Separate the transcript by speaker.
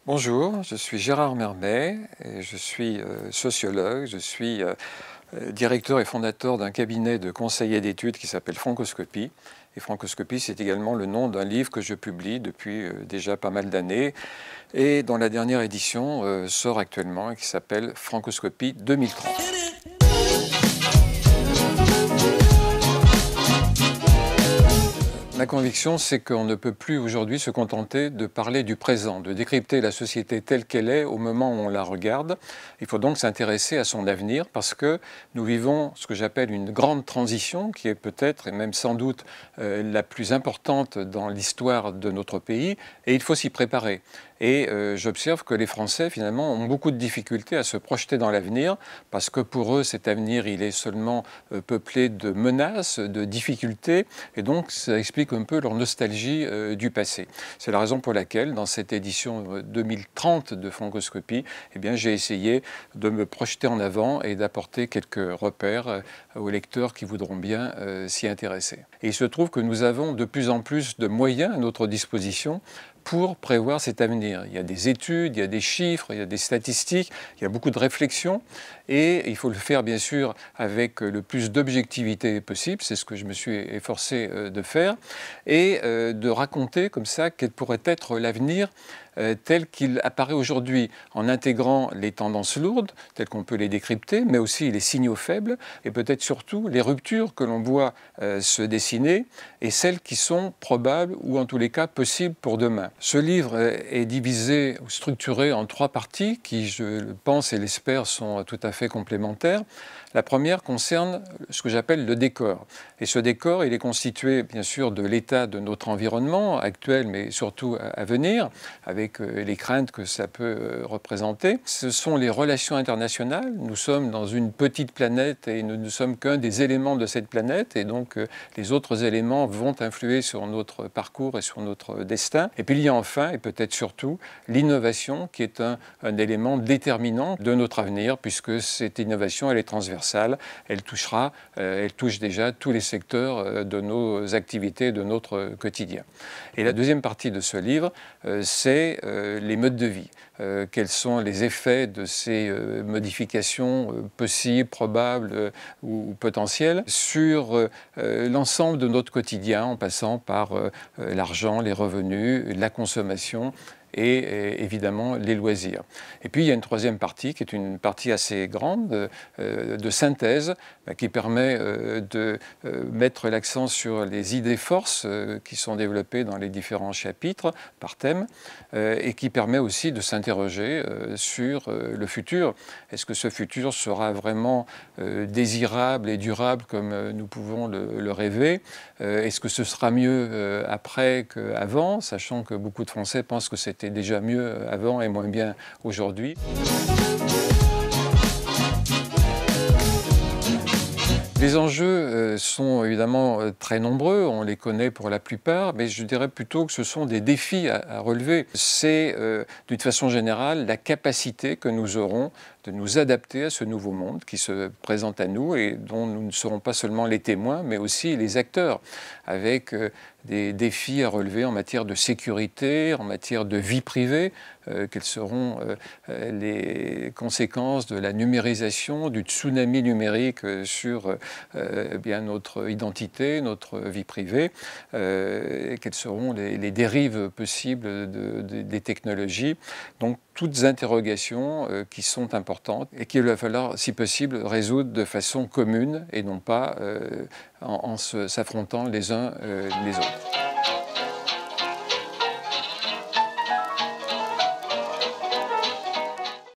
Speaker 1: Bonjour, je suis Gérard Mermet et je suis sociologue, je suis directeur et fondateur d'un cabinet de conseil et d'études qui s'appelle Francoscopie. Et Francoscopie, c'est également le nom d'un livre que je publie depuis déjà pas mal d'années et dont la dernière édition sort actuellement et qui s'appelle Francoscopie 2030. Ma conviction, c'est qu'on ne peut plus aujourd'hui se contenter de parler du présent, de décrypter la société telle qu'elle est au moment où on la regarde. Il faut donc s'intéresser à son avenir parce que nous vivons ce que j'appelle une grande transition qui est peut-être et même sans doute la plus importante dans l'histoire de notre pays et il faut s'y préparer. Et j'observe que les Français, finalement, ont beaucoup de difficultés à se projeter dans l'avenir parce que pour eux, cet avenir, il est seulement peuplé de menaces, de difficultés et donc ça explique un peu leur nostalgie du passé. C'est la raison pour laquelle, dans cette édition 2030 de Francoscopie, eh bien, j'ai essayé de me projeter en avant et d'apporter quelques repères aux lecteurs qui voudront bien s'y intéresser. Et il se trouve que nous avons de plus en plus de moyens à notre disposition pour prévoir cet avenir. Il y a des études, il y a des chiffres, il y a des statistiques, il y a beaucoup de réflexions et il faut le faire bien sûr avec le plus d'objectivité possible, c'est ce que je me suis efforcé de faire, et de raconter comme ça quel pourrait être l'avenir tel qu'il apparaît aujourd'hui en intégrant les tendances lourdes, telles qu'on peut les décrypter, mais aussi les signaux faibles et peut-être surtout les ruptures que l'on voit se dessiner et celles qui sont probables ou en tous les cas possibles pour demain. Ce livre est divisé ou structuré en trois parties qui, je le pense et l'espère, sont tout à fait complémentaires. La première concerne ce que j'appelle le décor. Et ce décor, il est constitué bien sûr de l'état de notre environnement actuel, mais surtout à venir, avec les craintes que ça peut représenter. Ce sont les relations internationales. Nous sommes dans une petite planète et nous ne sommes qu'un des éléments de cette planète. Et donc les autres éléments vont influer sur notre parcours et sur notre destin. Et puis il y a enfin, et peut-être surtout, l'innovation qui est un élément déterminant de notre avenir, puisque cette innovation, elle est transversale. Elle touche déjà tous les secteurs de nos activités, de notre quotidien. Et la deuxième partie de ce livre, c'est les modes de vie. Quels sont les effets de ces modifications possibles, probables ou potentielles sur l'ensemble de notre quotidien, en passant par l'argent, les revenus, la consommation et évidemment les loisirs. Et puis il y a une troisième partie qui est une partie assez grande de synthèse qui permet de mettre l'accent sur les idées forces qui sont développées dans les différents chapitres par thème et qui permet aussi de s'interroger sur le futur. Est-ce que ce futur sera vraiment désirable et durable comme nous pouvons le rêver? Est-ce que ce sera mieux après qu'avant, sachant que beaucoup de Français pensent que c'était déjà mieux avant et moins bien aujourd'hui. Les enjeux sont évidemment très nombreux, on les connaît pour la plupart, mais je dirais plutôt que ce sont des défis à relever. C'est d'une façon générale la capacité que nous aurons de nous adapter à ce nouveau monde qui se présente à nous et dont nous ne serons pas seulement les témoins, mais aussi les acteurs, avec des défis à relever en matière de sécurité, en matière de vie privée, quelles seront les conséquences de la numérisation, du tsunami numérique sur bien notre identité, notre vie privée, quelles seront les dérives possibles des technologies. Donc, toutes interrogations qui sont importantes et qu'il va falloir, si possible, résoudre de façon commune et non pas en s'affrontant les uns les autres.